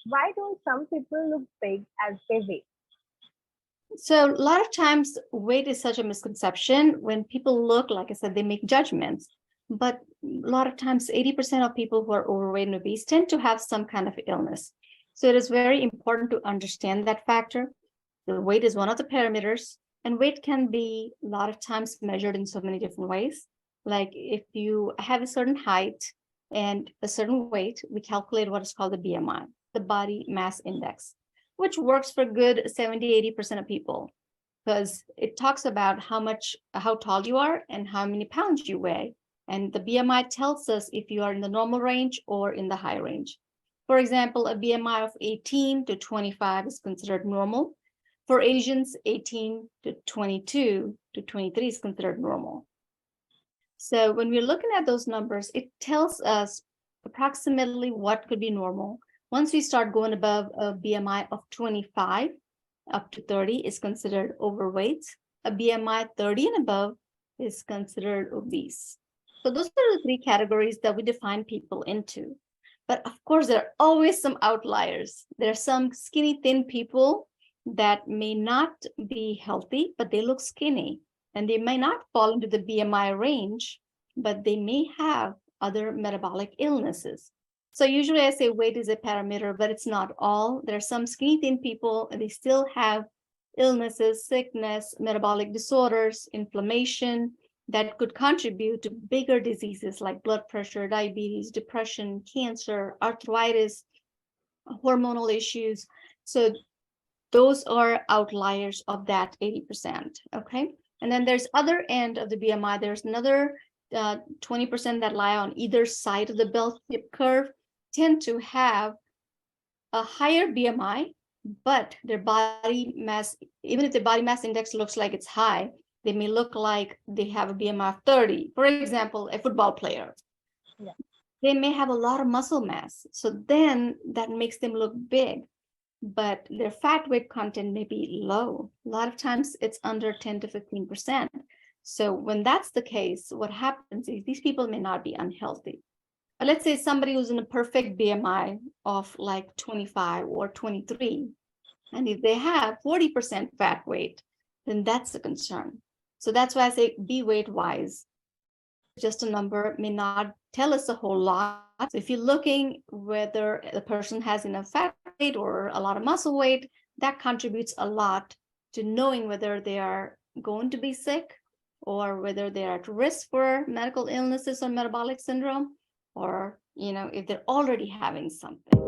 Why don't some people look big as they weigh? So a lot of times weight is such a misconception. When people look, like I said, they make judgments. But a lot of times 80% of people who are overweight and obese tend to have some kind of illness. So it is very important to understand that factor. The weight is one of the parameters, and weight can be a lot of times measured in so many different ways. Like if you have a certain height and a certain weight, we calculate what is called the BMI, the body mass index, which works for good 70-80% of people because it talks about how tall you are and how many pounds you weigh. And the BMI tells us if you are in the normal range or in the high range. For example, a BMI of 18 to 25 is considered normal. For Asians, 18 to 22 to 23 is considered normal. So when we're looking at those numbers, it tells us approximately what could be normal. Once we start going above a BMI of 25 up to 30 is considered overweight. A BMI 30 and above is considered obese. So those are the three categories that we define people into. But of course, there are always some outliers. There are some skinny, thin people that may not be healthy, but they look skinny. And they may not fall into the BMI range, but they may have other metabolic illnesses. So usually I say weight is a parameter, but it's not all. There are some skinny thin people, and they still have illnesses, sickness, metabolic disorders, inflammation that could contribute to bigger diseases like blood pressure, diabetes, depression, cancer, arthritis, hormonal issues. So those are outliers of that 80%, okay? And then there's other end of the BMI. There's another 20% that lie on either side of the bell-shaped curve, tend to have a higher BMI, but their body mass, even if the body mass index looks like it's high, they may look like they have a BMI of 30. For example, a football player. Yeah. They may have a lot of muscle mass. So then that makes them look big, but their fat weight content may be low. A lot of times it's under 10 to 15%. So when that's the case, what happens is these people may not be unhealthy. But let's say somebody who's in a perfect BMI of like 25 or 23, and if they have 40% fat weight, then that's a concern. So that's why I say be weight wise. Just a number may not tell us a whole lot. So if you're looking whether the person has enough fat weight or a lot of muscle weight, that contributes a lot to knowing whether they are going to be sick or whether they're at risk for medical illnesses or metabolic syndrome, or if they're already having something.